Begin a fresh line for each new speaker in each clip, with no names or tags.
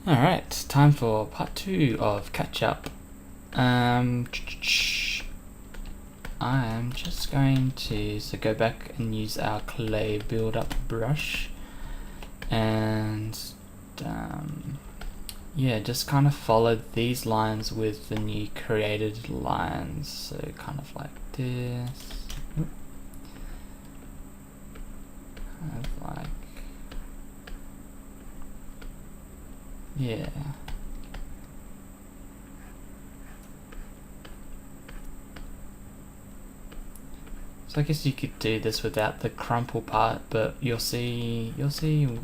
Alright, time for part 2 of catch up. I'm just going to go back and use our clay build up brush and yeah, just kind of follow these lines with the new created lines, so kind of like this. Kind of like, yeah. So I guess you could do this without the crumple part, but you'll see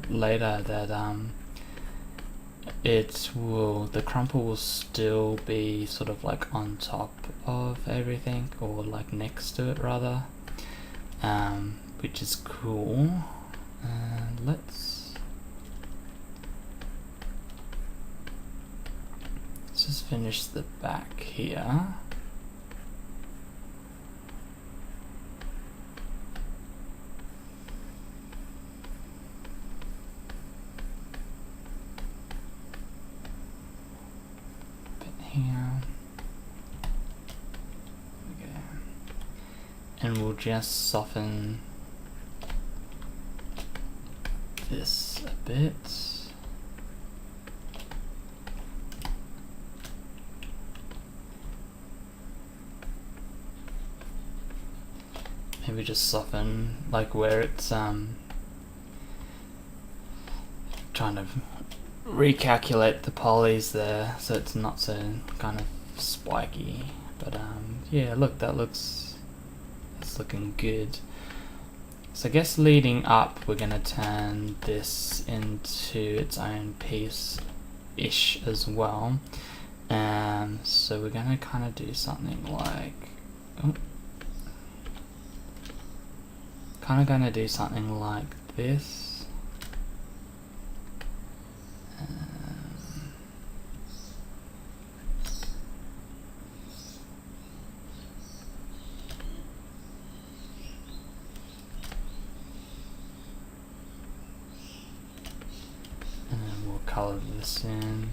later that the crumple will still be sort of like on top of everything, or like next to it rather, which is cool. And let's just finish the back here. And we'll just soften this a bit. Maybe just soften like where it's trying to recalculate the polys there so it's not so kind of spiky. But yeah, look, that's looking good. So I guess leading up, we're gonna turn this into its own piece-ish as well. So we're gonna kind of do something like, this. Color this in.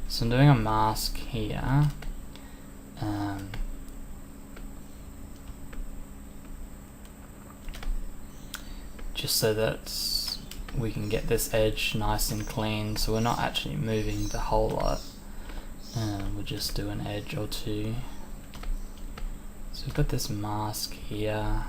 So I'm doing a mask here. Just so that we can get this edge nice and clean, so we're not actually moving the whole lot. We'll just do an edge or two. So we've got this mask here.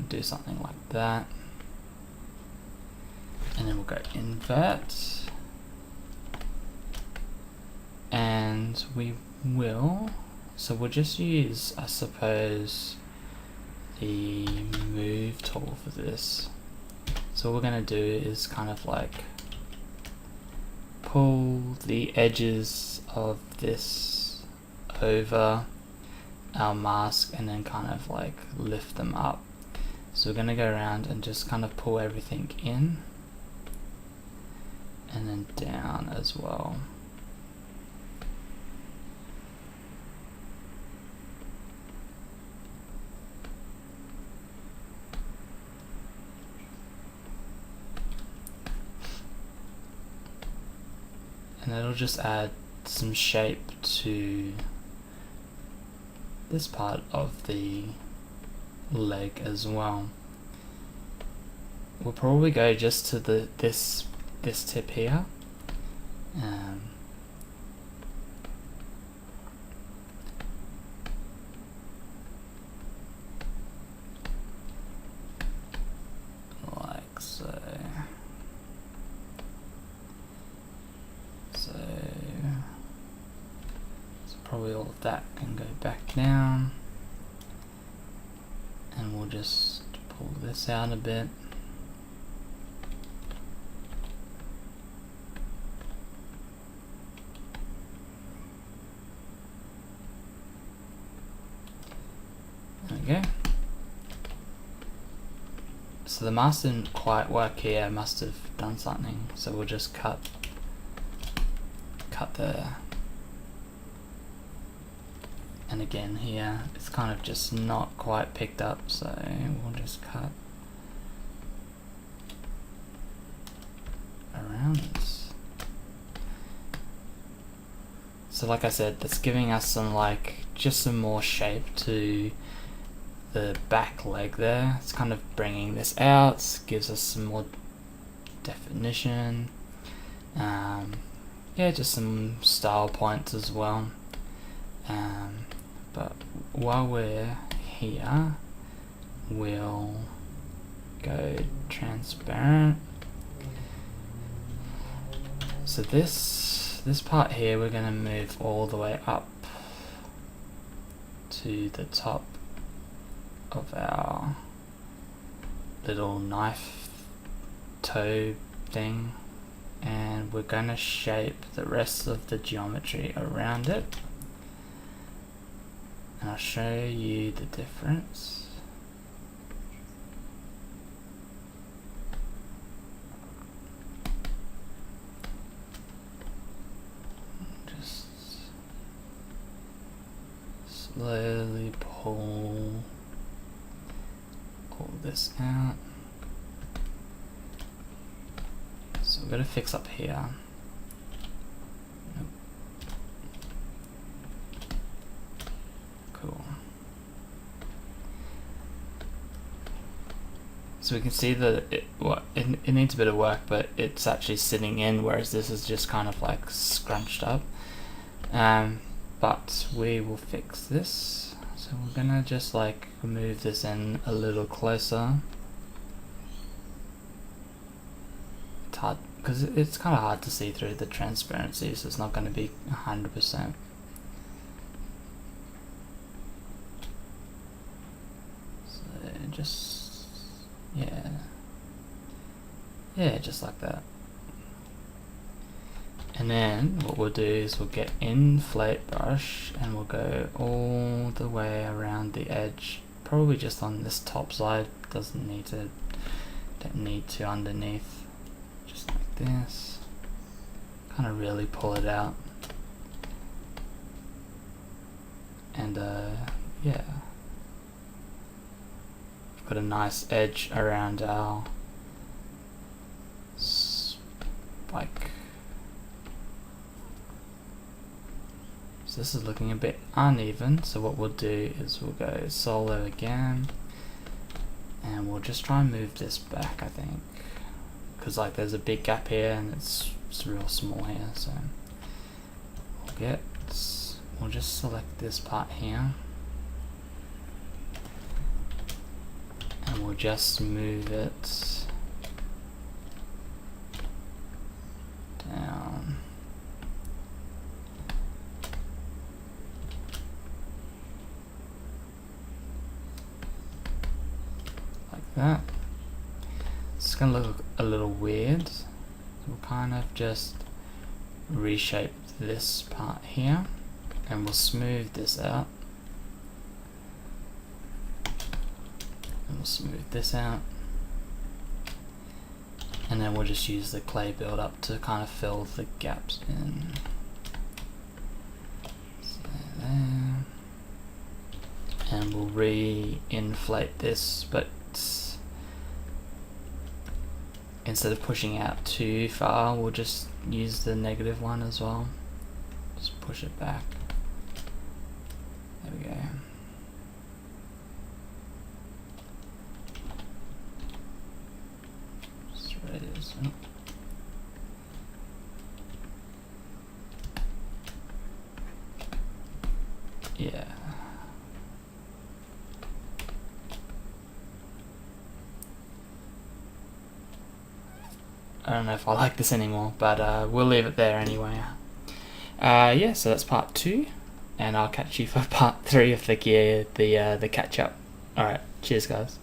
Do something like that, and then we'll go invert, and we'll just use, I suppose, the move tool for this. So what we're going to do is kind of like pull the edges of this over our mask and then kind of like lift them up. So we're going to go around and just kind of pull everything in and then down as well. And it'll just add some shape to this part of the leg as well. We'll probably go just to this tip here. Like so. So probably all of that can go back down. And we'll just pull this out a bit. There we go. So the mask didn't quite work here, must have done something. So we'll just cut the And again here, it's kind of just not quite picked up, so we'll just cut around this. So like I said, that's giving us some just some more shape to the back leg there. It's kind of bringing this out, gives us some more definition. Yeah, just some style points as well. But while we're here, we'll go transparent. So this part here, we're going to move all the way up to the top of our little knife toe thing, and we're going to shape the rest of the geometry around it, and I'll show you the difference. Just slowly pull all this out. So we're going to fix up here. Nope. Cool. So we can see that it needs a bit of work, but it's actually sitting in, whereas this is just kind of like scrunched up. But we will fix this. So we're gonna just move this in a little closer. It's hard because it's kind of hard to see through the transparency, so it's not going to be 100%. So just yeah, just like that. And then what we'll do is we'll get inflate brush and we'll go all the way around the edge, probably just on this top side. Don't need to underneath. Just like this. Kind of really pull it out. And yeah, we've got a nice edge around our spike. So this is looking a bit uneven, so what we'll do is we'll go solo again, and we'll just try and move this back, I think, because there's a big gap here and it's real small here. So we'll just select this part here, and we'll just move it down. That. It's gonna look a little weird, so we'll kind of just reshape this part here, and we'll smooth this out, and we'll smooth this out, and then we'll just use the clay build up to kind of fill the gaps in. So there, and we'll re-inflate this, but instead of pushing out too far, we'll just use the negative one as well. Just push it back. There we go. Just raise it. Yeah. I don't know if I like this anymore, but we'll leave it there anyway. Yeah, so that's part 2, and I'll catch you for part 3 of the catch up. Alright, cheers guys.